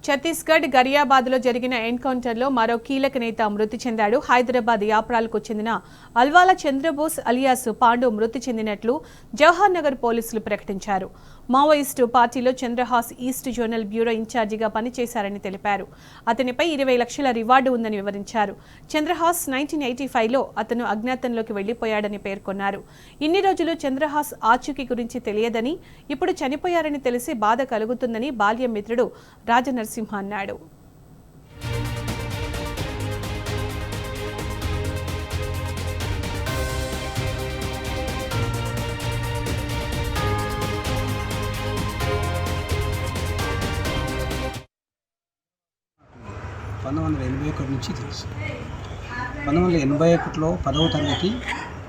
ఛత్తీస్గఢ్ గరియాబాద్లో జరిగిన ఎన్కౌంటర్లో మరో కీలక నేత మృతి చెందాడు. హైదరాబాద్ యాప్రాలకు చెందిన అల్వాల చంద్రబోస్ అలియాస్ పాండు మృతి చెందినట్లు జవహర్ నగర్ పోలీసులు ప్రకటించారు. మావోయిస్టు పార్టీలో చంద్రహాస్ ఈస్ట్ జోనల్ బ్యూరో ఇన్ఛార్జిగా పనిచేశారని తెలిపారు. అతనిపై 20 లక్షల రివార్డు ఉందని వివరించారు. చంద్రహాస్ 1985లో అతను అజ్ఞాతంలోకి వెళ్లిపోయాడని పేర్కొన్నారు. ఇన్ని రోజులు చంద్రహాస్ ఆచూకీ గురించి తెలియదని, ఇప్పుడు చనిపోయారని తెలిసి బాధ కలుగుతుందని బాల్య మిత్రుడు రాజనరసింహ అన్నాడు. నుంచి తెలుసు. 1981లో 10వ తరగతి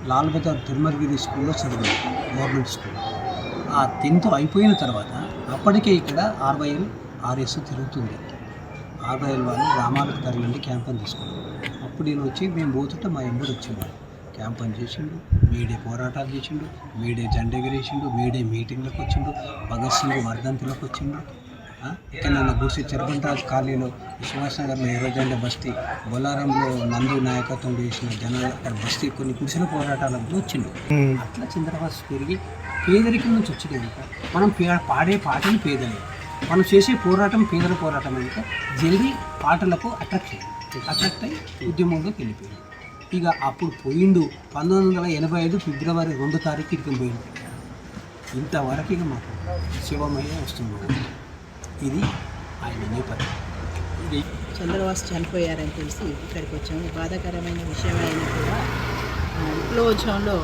లాల్ బజార్ తిరుమలగిరి స్కూల్లో చదివాను, గవర్నమెంట్ స్కూల్. ఆ 10th అయిపోయిన తర్వాత అప్పటికే ఇక్కడ ఆర్వైఎల్ ఆర్ఎస్ తిరుగుతుంది. ఆర్వైఎల్ వాళ్ళు గ్రామాలకు తరలిండి క్యాంప్ అని తీసుకున్నాం. అప్పుడు నేను వచ్చి మేము పోతుంటే మా ఎంబడి వచ్చేవాడు. క్యాంప్ అని చేసిండు, మేడే పోరాటాలు చేసిండు, మేడే జెండా ఎగిరేసిండు, మేడే మీటింగ్లకు వచ్చిండు, భగత్ సింగ్ వర్ధంతిలోకి వచ్చిండు. ఇక్కడ నన్ను గుడిసి చెరుకుంటాజ్ కాలనీలో సుభాష్ నగర్లో ఎర్రజెండా బస్తీ, బొల్లారంలో నందు నాయకత్వం చేసిన జనాలు అక్కడ బస్తీ కొన్ని గుడిసెల పోరాటాలకు వచ్చిండు. అట్లా చంద్రబాస్ పెరిగి పేదరికం నుంచి వచ్చింది కనుక మనం పాడే పాటలు పేదలే, మనం చేసే పోరాటం పేదల పోరాటం కనుక జల్దీ పాటలకు అట్రాక్ట్ అయ్యి ఉద్యమంలోకి వెళ్ళిపోయింది. ఇక అప్పుడు పోయిండు 1985 ఫిబ్రవరి 2వ తారీఖు ఇక్కడికి పోయిండు. ఇంతవరకు ఇక మాకు శివమయ్య వస్తున్నాడు. ఇది ఆయన నేపథ్యం. ఇది చంద్రబాస్ చనిపోయారని తెలిసి ఇక్కడికి వచ్చాము. బాధాకరమైన విషయం అయినా కూడా విప్లవోద్యమంలో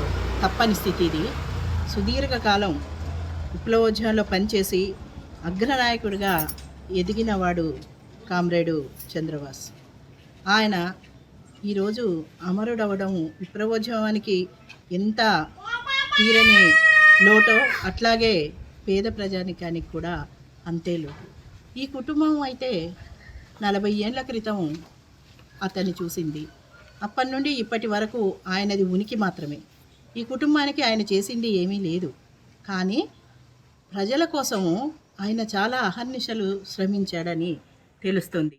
తప్పని స్థితి ఇది. సుదీర్ఘకాలం విప్లవోద్యమంలో పనిచేసి అగ్రనాయకుడిగా ఎదిగిన వాడు కామ్రేడు చంద్రబాస్. ఆయన ఈరోజు అమరుడవడం విప్లవోద్యమానికి ఎంత తీరని లోటో అట్లాగే పేద ప్రజానికానికి కూడా అంతే లోటు. ఈ కుటుంబం అయితే 40 ఏళ్ల క్రితం అతన్ని చూసింది. అప్పటి నుండి ఇప్పటి వరకు ఆయనది ఉనికి మాత్రమే. ఈ కుటుంబానికి ఆయన చేసింది ఏమీ లేదు. కానీ ప్రజల కోసము ఆయన చాలా అహర్నిశలు శ్రమించాడని తెలుస్తుంది.